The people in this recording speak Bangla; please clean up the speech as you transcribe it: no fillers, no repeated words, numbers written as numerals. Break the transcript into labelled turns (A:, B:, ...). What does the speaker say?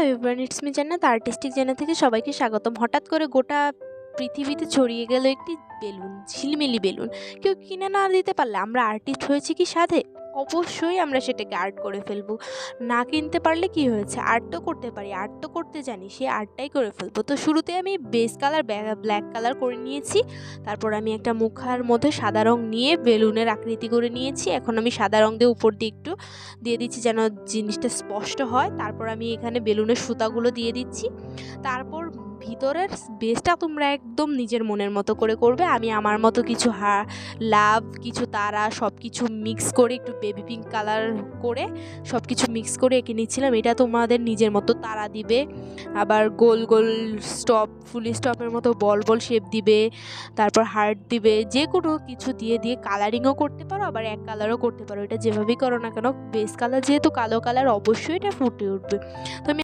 A: হ্যালো এভরিওয়ান, ইটস মি জান্নাত আর্টিস্টিক জান্নাত থেকে সবাইকে স্বাগতম। হঠাৎ করে গোটা পৃথিবীতে ছড়িয়ে গেল একটি বেলুন, ঝিলমিলি বেলুন। কেউ কিনে না দিতে পারলে আমরা আর্টিস্ট হয়েছি কি সাধে? অবশ্যই আমরা সেটাকে আর্ট করে ফেলবো। না কিনতে পারলে কি হয়েছে, আর্ট তো করতে পারি, আর্ট তো করতে জানি, সেই আর্টটাই করে ফেলবো। তো শুরুতে আমি বেস কালার ব্ল্যাক কালার করে নিয়েছি। তারপর আমি একটা মুখার মধ্যে সাদা রং নিয়ে বেলুনের আকৃতি করে নিয়েছি। এখন আমি সাদা রং দিয়ে উপর দিয়ে একটু দিয়ে দিচ্ছি যেন জিনিসটা স্পষ্ট হয়। তারপর আমি এখানে বেলুনের সুতাগুলো দিয়ে দিচ্ছি। তারপর ভিতরের বেসটা তোমরা একদম নিজের মনের মতো করে করবে। আমি আমার মতো কিছু লাভ, কিছু তারা সব কিছু মিক্স করে একটু বেবি পিঙ্ক কালার করে সব কিছু মিক্স করে এঁকে নিচ্ছিলাম। এটা তোমাদের নিজের মতো তারা দিবে, আবার গোল গোল স্টপ, ফুল স্টপের মতো বল বল শেপ দিবে, তারপর হার্ট দিবে, যে কোনো কিছু দিয়ে দিয়ে কালারিংও করতে পারো, আবার এক কালারও করতে পারো। এটা যেভাবেই করো না কেন, বেস কালার যেহেতু কালো কালার, অবশ্যই এটা ফুটে উঠবে। তো আমি